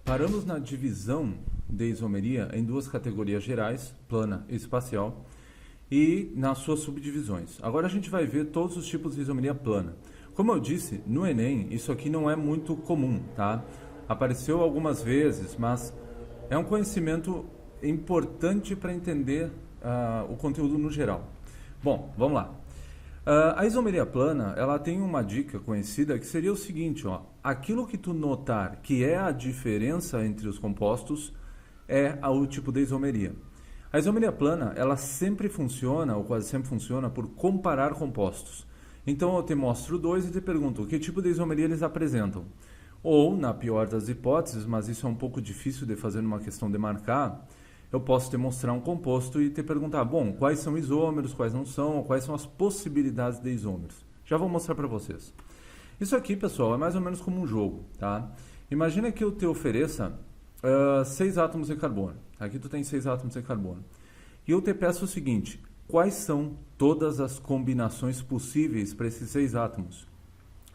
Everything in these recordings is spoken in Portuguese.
Paramos na divisão de isomeria em duas categorias gerais, plana e espacial, e nas suas subdivisões. Agora a gente vai ver todos os tipos de isomeria plana. Como eu disse, no Enem, isso aqui não é muito comum, tá? Apareceu algumas vezes, mas é um conhecimento importante para entender o conteúdo no geral. Bom, vamos lá. A isomeria plana, ela tem uma dica conhecida que seria o seguinte, ó, aquilo que tu notar que é a diferença entre os compostos é o tipo de isomeria. A isomeria plana, ela sempre funciona, ou quase sempre funciona, por comparar compostos. Então eu te mostro dois e te pergunto que tipo de isomeria eles apresentam. Ou, na pior das hipóteses, mas isso é um pouco difícil de fazer numa questão de marcar, eu posso te mostrar um composto e te perguntar, bom, quais são isômeros, quais não são, quais são as possibilidades de isômeros. Já vou mostrar para vocês. Isso aqui, pessoal, é mais ou menos como um jogo, tá? Imagina que eu te ofereça 6 átomos de carbono. Aqui tu tem 6 átomos de carbono. E eu te peço o seguinte, quais são todas as combinações possíveis para esses 6 átomos?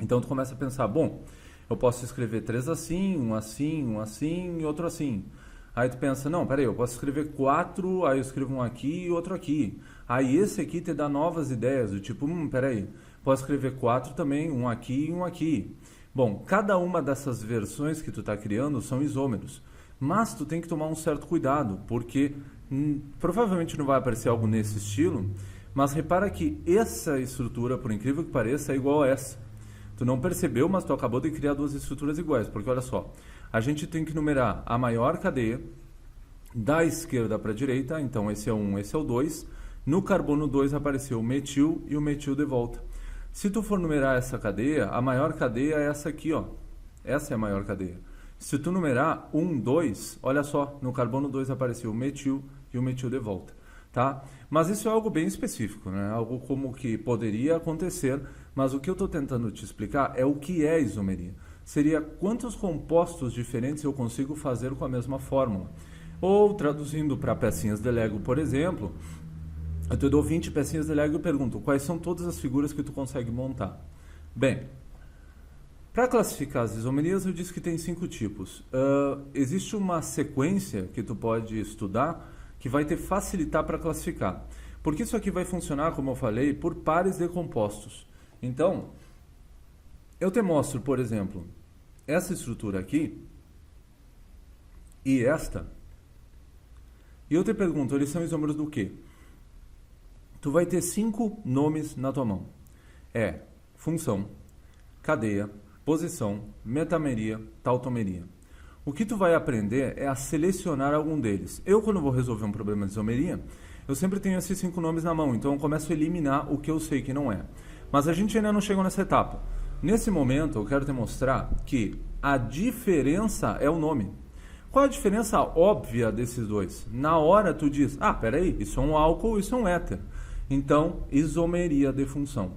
Então tu começa a pensar, bom, eu posso escrever 3 assim, um assim, um assim e outro assim. Aí tu pensa, não, peraí, eu posso escrever 4, aí eu escrevo um aqui e outro aqui. Aí esse aqui te dá novas ideias, do tipo, peraí, posso escrever 4 também, um aqui e um aqui. Bom, cada uma dessas versões que tu está criando são isômeros. Mas tu tem que tomar um certo cuidado, porque provavelmente não vai aparecer algo nesse estilo, mas repara que essa estrutura, por incrível que pareça, é igual a essa. Tu não percebeu, mas tu acabou de criar duas estruturas iguais, porque olha só, a gente tem que numerar a maior cadeia da esquerda para a direita, então esse é o 1, esse é o 2. No carbono 2 apareceu o metil e o metil de volta. Se tu for numerar essa cadeia, a maior cadeia é essa aqui, ó. Essa é a maior cadeia. Se tu numerar 1, 2, olha só, no carbono 2 apareceu o metil e o metil de volta, tá? Mas isso é algo bem específico, né? Algo como que poderia acontecer, mas o que eu estou tentando te explicar é o que é isomeria. Seria quantos compostos diferentes eu consigo fazer com a mesma fórmula. Ou, traduzindo para pecinhas de Lego, por exemplo, eu te dou 20 pecinhas de Lego e pergunto quais são todas as figuras que tu consegue montar. Bem, para classificar as isomerias, eu disse que tem 5 tipos. Existe uma sequência que tu pode estudar que vai te facilitar para classificar. Porque isso aqui vai funcionar, como eu falei, por pares de compostos. Então, eu te mostro, por exemplo, essa estrutura aqui e esta, e eu te pergunto, eles são isômeros do quê? Tu vai ter 5 nomes na tua mão. É função, cadeia, posição, metameria, tautomeria. O que tu vai aprender é a selecionar algum deles. Eu, quando vou resolver um problema de isomeria, eu sempre tenho esses 5 nomes na mão, então eu começo a eliminar o que eu sei que não é. Mas a gente ainda não chegou nessa etapa. Nesse momento, eu quero te mostrar que a diferença é o nome. Qual é a diferença óbvia desses dois? Na hora tu diz, peraí, isso é um álcool, isso é um éter. Então, isomeria de função.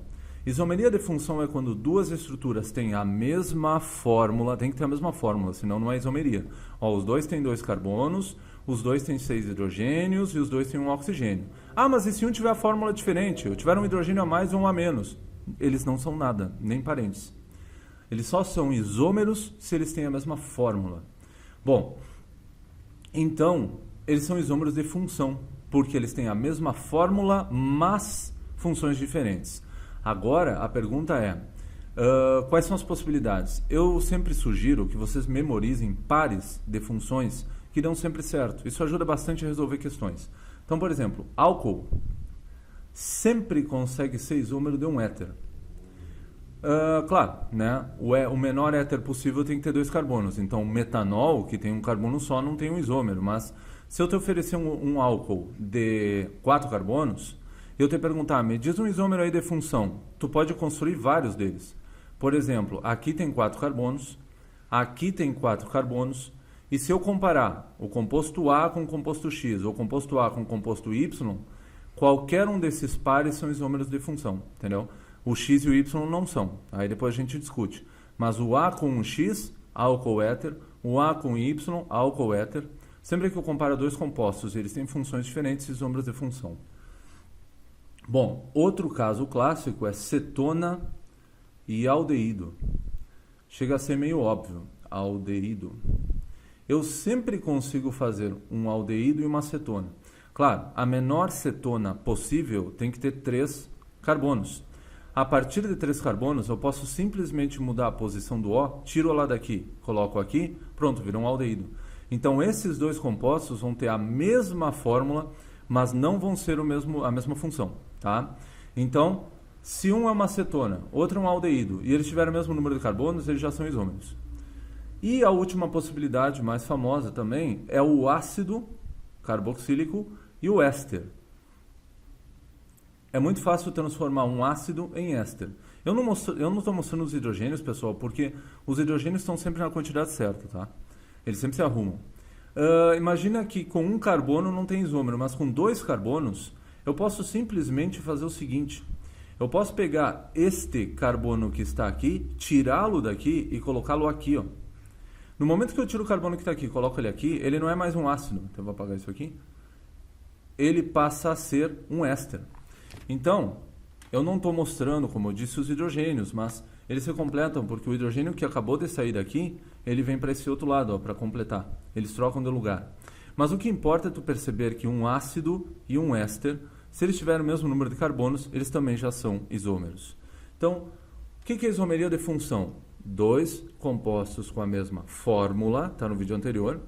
Isomeria de função é quando duas estruturas têm a mesma fórmula, tem que ter a mesma fórmula, senão não é isomeria. Ó, os dois têm 2 carbonos, os dois têm 6 hidrogênios e os dois têm um oxigênio. Mas e se um tiver a fórmula diferente? Eu tiver um hidrogênio a mais ou um a menos? Eles não são nada, nem parentes. Eles só são isômeros se eles têm a mesma fórmula. Bom, então, eles são isômeros de função, porque eles têm a mesma fórmula, mas funções diferentes. Agora, a pergunta é, quais são as possibilidades? Eu sempre sugiro que vocês memorizem pares de funções que dão sempre certo. Isso ajuda bastante a resolver questões. Então, por exemplo, álcool sempre consegue ser isômero de um éter. Claro, né? O menor éter possível tem que ter 2 carbonos. Então, o metanol, que tem um carbono só, não tem um isômero. Mas se eu te oferecer um álcool de 4 carbonos, eu te perguntar, me diz um isômero aí de função. Tu pode construir vários deles. Por exemplo, aqui tem 4 carbonos, aqui tem 4 carbonos. E se eu comparar o composto A com o composto X, ou o composto A com o composto Y, qualquer um desses pares são isômeros de função, entendeu? O X e o Y não são, aí depois a gente discute. Mas o A com o X, álcool éter, o A com o Y, álcool éter. Sempre que eu comparo dois compostos, eles têm funções diferentes, isômeros de função. Bom, outro caso clássico é cetona e aldeído. Chega a ser meio óbvio, aldeído. eu sempre consigo fazer um aldeído e uma cetona. Claro, a menor cetona possível tem que ter 3 carbonos. A partir de 3 carbonos, eu posso simplesmente mudar a posição do O, tiro lá daqui, coloco aqui, pronto, virou um aldeído. Então, esses dois compostos vão ter a mesma fórmula, mas não vão ser a mesma função, tá? Então, se um é uma cetona, outro é um aldeído, e eles tiverem o mesmo número de carbonos, eles já são isômeros. E a última possibilidade, mais famosa também, é o ácido carboxílico e o éster. É muito fácil transformar um ácido em éster. Eu não estou mostrando os hidrogênios, pessoal, porque os hidrogênios estão sempre na quantidade certa, tá? Eles sempre se arrumam. Imagina que com um carbono não tem isômero, mas com 2 carbonos, eu posso simplesmente fazer o seguinte. Eu posso pegar este carbono que está aqui, tirá-lo daqui e colocá-lo aqui, ó. No momento que eu tiro o carbono que está aqui e coloco ele aqui, ele não é mais um ácido. Então eu vou apagar isso aqui. Ele passa a ser um éster. Então, eu não estou mostrando, como eu disse, os hidrogênios, mas eles se completam, porque o hidrogênio que acabou de sair daqui, ele vem para esse outro lado, para completar. Eles trocam de lugar. Mas o que importa é tu perceber que um ácido e um éster, se eles tiverem o mesmo número de carbonos, eles também já são isômeros. Então, o que é isomeria de função? 2 compostos com a mesma fórmula, está no vídeo anterior,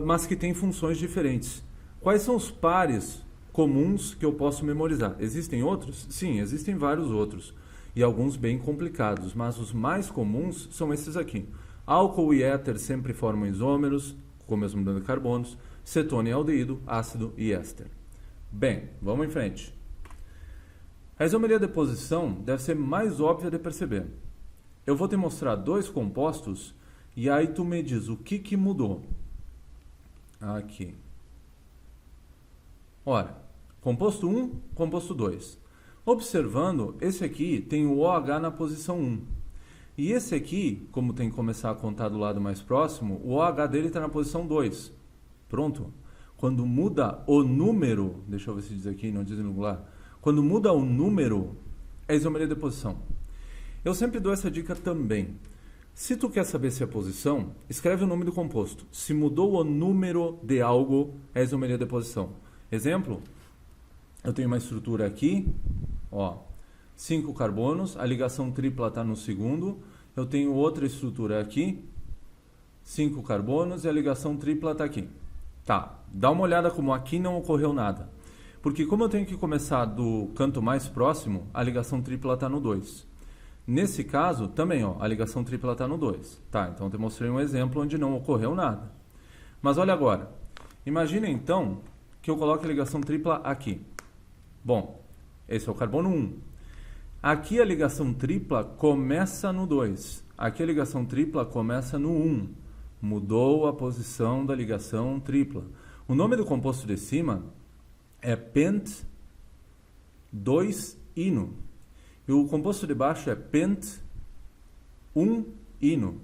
mas que têm funções diferentes. Quais são os pares comuns que eu posso memorizar? Existem outros? Sim, existem vários outros. E alguns bem complicados, mas os mais comuns são esses aqui. Álcool e éter sempre formam isômeros, com o mesmo número de carbonos, cetona e aldeído, ácido e éster. Bem, vamos em frente. A isomeria de posição deve ser mais óbvia de perceber. Eu vou te mostrar 2 compostos e aí tu me diz o que mudou. Aqui. Ora, composto 1, composto 2. Observando, esse aqui tem o OH na posição 1. E esse aqui, como tem que começar a contar do lado mais próximo, o OH dele está na posição 2. Pronto. Quando muda o número, deixa eu ver se diz aqui, não diz em lugar. Quando muda o número, é isomeria de posição. Eu sempre dou essa dica também. Se tu quer saber se é posição, escreve o nome do composto. Se mudou o número de algo, é isomeria de posição. Exemplo, eu tenho uma estrutura aqui, ó, 5 carbonos, a ligação tripla está no segundo. Eu tenho outra estrutura aqui, 5 carbonos e a ligação tripla está aqui. Tá, dá uma olhada como aqui não ocorreu nada. Porque como eu tenho que começar do canto mais próximo, a ligação tripla está no 2. Nesse caso, também, ó, a ligação tripla está no 2. Tá, então eu te mostrei um exemplo onde não ocorreu nada. Mas olha agora. Imagina então que eu coloque a ligação tripla aqui. Bom, esse é o carbono 1. Aqui a ligação tripla começa no 2. Aqui a ligação tripla começa no 1. Mudou a posição da ligação tripla. O nome do composto de cima é pent 2-ino. E o composto de baixo é pent 1-ino.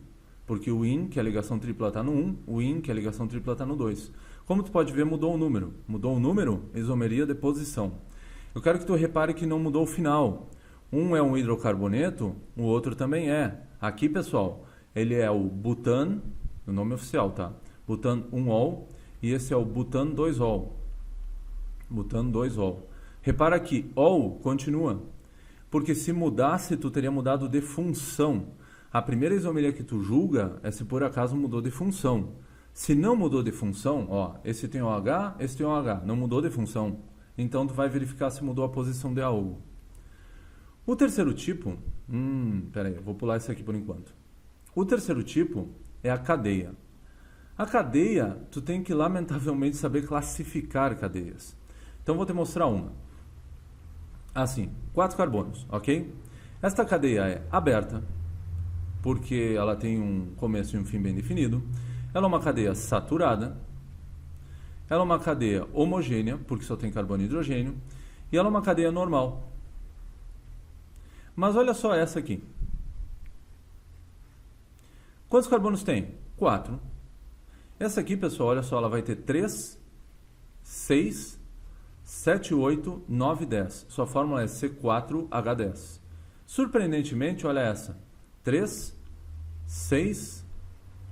Porque o in, que a ligação tripla está no 1, o in, que a ligação tripla está no 2. Como tu pode ver, mudou o número. Mudou o número, isomeria de posição. Eu quero que tu repare que não mudou o final. Um é um hidrocarboneto, o outro também é. Aqui, pessoal, ele é o butan, o nome oficial, tá? Butan 1-ol, e esse é o butan 2-ol. Butan 2-ol. Repara que ol continua, porque se mudasse, tu teria mudado de função. A primeira isomeria que tu julga é se por acaso mudou de função. Se não mudou de função, ó, esse tem OH, esse tem OH, não mudou de função. Então tu vai verificar se mudou a posição de algo. O terceiro tipo, peraí, eu vou pular isso aqui por enquanto. O terceiro tipo é a cadeia. A cadeia, tu tem que lamentavelmente saber classificar cadeias. Então vou te mostrar uma. Assim, 4 carbonos, ok? Esta cadeia é aberta, porque ela tem um começo e um fim bem definido. Ela é uma cadeia saturada. Ela é uma cadeia homogênea, porque só tem carbono e hidrogênio. E ela é uma cadeia normal. Mas olha só essa aqui. Quantos carbonos tem? 4. Essa aqui, pessoal, olha só, ela vai ter 3, 6, 7, 8, 9, 10. Sua fórmula é C4H10. Surpreendentemente, olha essa. 3, 6,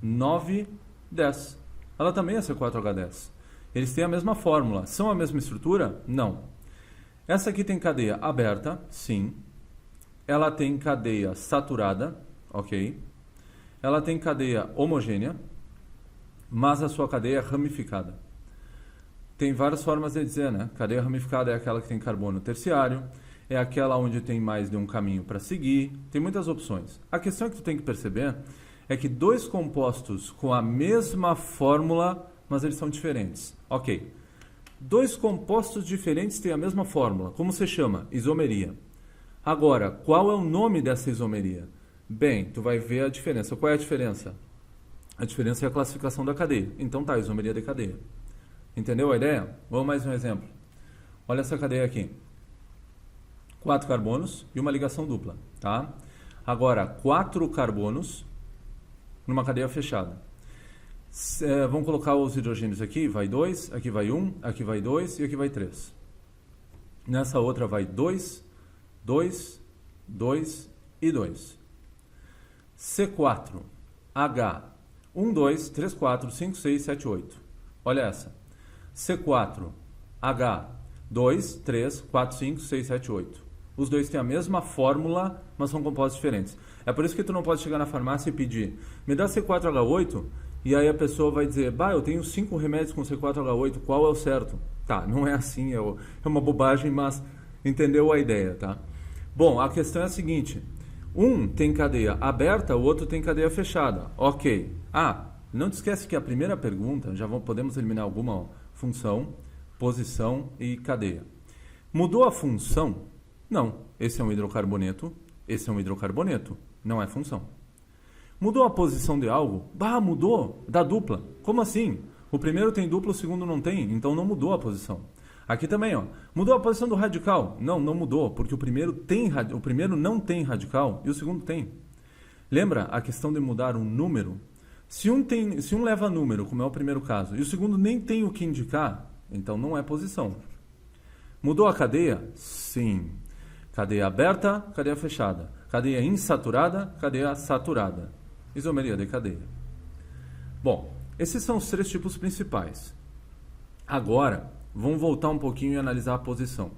9, 10. Ela também é C4H10. Eles têm a mesma fórmula. São a mesma estrutura? Não. Essa aqui tem cadeia aberta, sim. Ela tem cadeia saturada, ok. Ela tem cadeia homogênea, mas a sua cadeia é ramificada. Tem várias formas de dizer, né? Cadeia ramificada é aquela que tem carbono terciário, é aquela onde tem mais de um caminho para seguir, tem muitas opções. A questão que tu tem que perceber é que dois compostos com a mesma fórmula, mas eles são diferentes. Ok. Dois compostos diferentes têm a mesma fórmula. Como se chama? Isomeria. Agora, qual é o nome dessa isomeria? Bem, tu vai ver a diferença. Qual é a diferença? A diferença é a classificação da cadeia. Então tá, isomeria de cadeia. Entendeu a ideia? Vamos mais um exemplo. Olha essa cadeia aqui. 4 carbonos e uma ligação dupla, tá? Agora, 4 carbonos numa cadeia fechada. Vamos colocar os hidrogênios aqui, vai 2, aqui vai 1, aqui vai 2 e aqui vai 3. Nessa outra vai 2, 2, 2 e 2. C4, H, 1, 2, 3, 4, 5, 6, 7, 8. Olha essa. C4, H, 2, 3, 4, 5, 6, 7, 8. Os dois têm a mesma fórmula, mas são compostos diferentes. É por isso que tu não pode chegar na farmácia e pedir, me dá C4H8, e aí a pessoa vai dizer, bah, eu tenho 5 remédios com C4H8, qual é o certo? Tá, não é assim, é uma bobagem, mas entendeu a ideia, tá? Bom, a questão é a seguinte, um tem cadeia aberta, o outro tem cadeia fechada. Ok. Não te esquece que a primeira pergunta, podemos eliminar alguma função, posição e cadeia. Mudou a função? Não. Esse é um hidrocarboneto, esse é um hidrocarboneto. Não é função. Mudou a posição de algo? Mudou. Da dupla. Como assim? O primeiro tem dupla, o segundo não tem, então não mudou a posição. Aqui também, ó. Mudou a posição do radical? Não mudou, porque o primeiro não tem radical e o segundo tem. Lembra a questão de mudar um número? Se um leva número, como é o primeiro caso, e o segundo nem tem o que indicar, então não é posição. Mudou a cadeia? Sim. Cadeia aberta, cadeia fechada. Cadeia insaturada, cadeia saturada. Isomeria de cadeia. Bom, esses são os 3 tipos principais. Agora, vamos voltar um pouquinho e analisar a posição.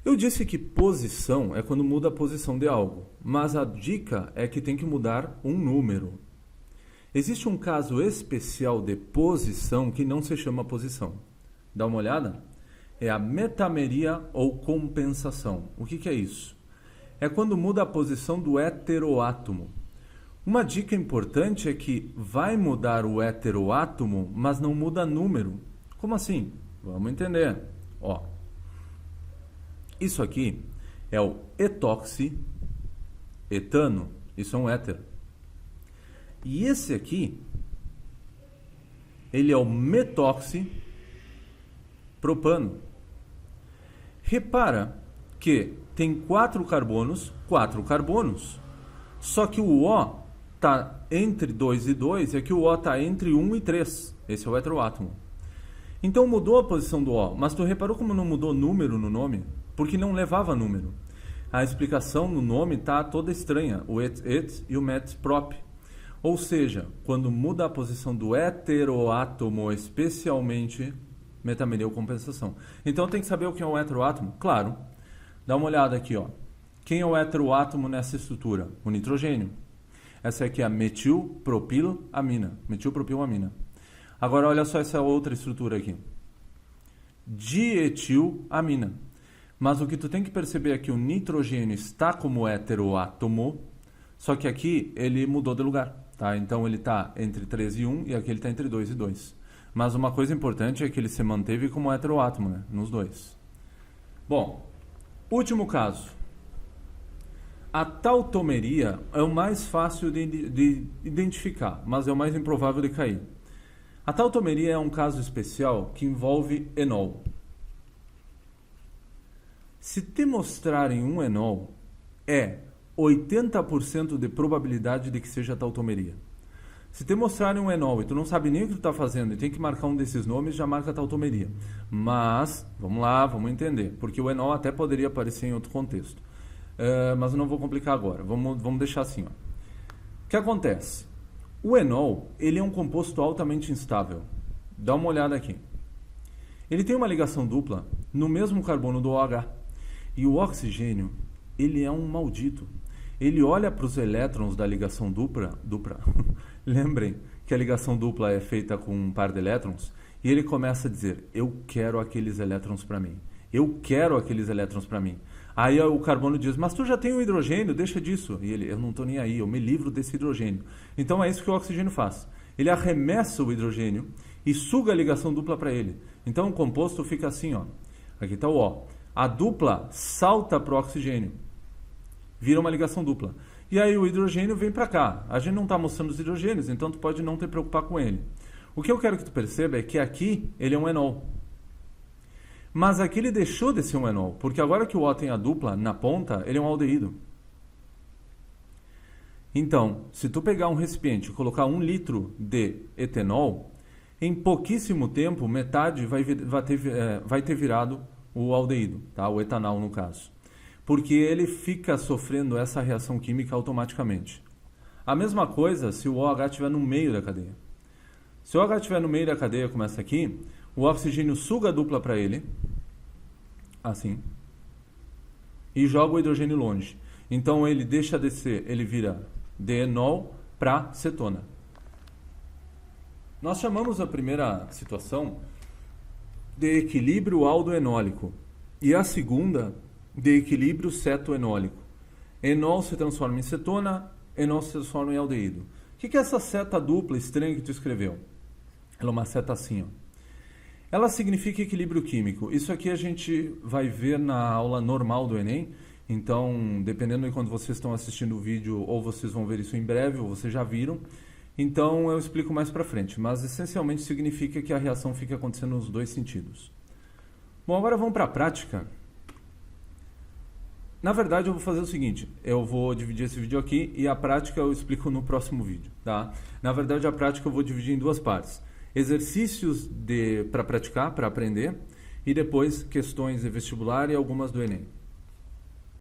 Eu disse que posição é quando muda a posição de algo, mas a dica é que tem que mudar um número. Existe um caso especial de posição que não se chama posição. Dá uma olhada? É a metameria ou compensação. O que é isso? É quando muda a posição do heteroátomo. Uma dica importante é que vai mudar o heteroátomo, mas não muda número. Como assim? Vamos entender. Ó, isso aqui é o etoxi, etano, isso é um éter. E esse aqui, ele é o metoxi, propano. Repara que tem 4 carbonos, só que o O está entre 2 e 2 e aqui o O está entre 1 e 3. Esse é o heteroátomo. Então mudou a posição do O, mas tu reparou como não mudou número no nome? Porque não levava número. A explicação no nome está toda estranha, o et e o met prop. Ou seja, quando muda a posição do heteroátomo, especialmente metameria ou compensação. Então tem que saber o que é o heteroátomo? Claro. Dá uma olhada aqui, ó. Quem é o heteroátomo nessa estrutura? O nitrogênio. Essa aqui é a metilpropilamina. Metilpropilamina. Agora olha só essa outra estrutura aqui. Dietilamina. Mas o que tu tem que perceber é que o nitrogênio está como heteroátomo, só que aqui ele mudou de lugar. Tá? Então ele está entre 3 e 1 e aqui ele está entre 2 e 2. Mas uma coisa importante é que ele se manteve como heteroátomo, né? Nos dois. Bom, último caso. A tautomeria é o mais fácil de identificar, mas é o mais improvável de cair. A tautomeria é um caso especial que envolve enol. Se te mostrarem um enol, é 80% de probabilidade de que seja tautomeria. Se te mostrarem um enol e tu não sabe nem o que tu está fazendo e tem que marcar um desses nomes, já marca tautomeria. Mas, vamos lá, vamos entender. Porque o enol até poderia aparecer em outro contexto. Mas eu não vou complicar agora. Vamos deixar assim. Ó. O que acontece? O enol, ele é um composto altamente instável. Dá uma olhada aqui. Ele tem uma ligação dupla no mesmo carbono do OH. E o oxigênio, ele é um maldito. Ele olha para os elétrons da ligação dupla. Lembrem que a ligação dupla é feita com um par de elétrons. E ele começa a dizer, eu quero aqueles elétrons para mim. Eu quero aqueles elétrons para mim. Aí o carbono diz, mas tu já tem o hidrogênio, deixa disso. E ele, eu não estou nem aí, eu me livro desse hidrogênio. Então é isso que o oxigênio faz. Ele arremessa o hidrogênio e suga a ligação dupla para ele. Então o composto fica assim, ó. Aqui está o O. A dupla salta para o oxigênio. Vira uma ligação dupla. E aí o hidrogênio vem para cá. A gente não está mostrando os hidrogênios, então tu pode não te preocupar com ele. O que eu quero que tu perceba é que aqui ele é um enol. Mas aqui ele deixou de ser um enol, porque agora que o O tem a dupla na ponta, ele é um aldeído. Então, se tu pegar um recipiente e colocar 1 litro de etanol, em pouquíssimo tempo, metade vai ter virado o aldeído, tá? O etanol no caso. Porque ele fica sofrendo essa reação química automaticamente. A mesma coisa se o OH estiver no meio da cadeia. Se o OH estiver no meio da cadeia, como essa aqui, o oxigênio suga a dupla para ele, assim, e joga o hidrogênio longe. Então ele deixa de ser, ele vira de enol para cetona. Nós chamamos a primeira situação de equilíbrio aldoenólico e a segunda de equilíbrio cetoenólico. Enol se transforma em cetona, enol se transforma em aldeído. O que é essa seta dupla estranha que tu escreveu? Ela é uma seta assim, ó. Ela significa equilíbrio químico. Isso aqui a gente vai ver na aula normal do Enem. Então, dependendo de quando vocês estão assistindo o vídeo, ou vocês vão ver isso em breve, ou vocês já viram. Então, eu explico mais para frente. Mas, essencialmente, significa que a reação fica acontecendo nos dois sentidos. Bom, agora vamos para a prática. Na verdade, eu vou fazer o seguinte. Eu vou dividir esse vídeo aqui e a prática eu explico no próximo vídeo, tá? Na verdade, a prática eu vou dividir em duas partes. Exercícios para praticar, para aprender, e depois questões de vestibular e algumas do Enem.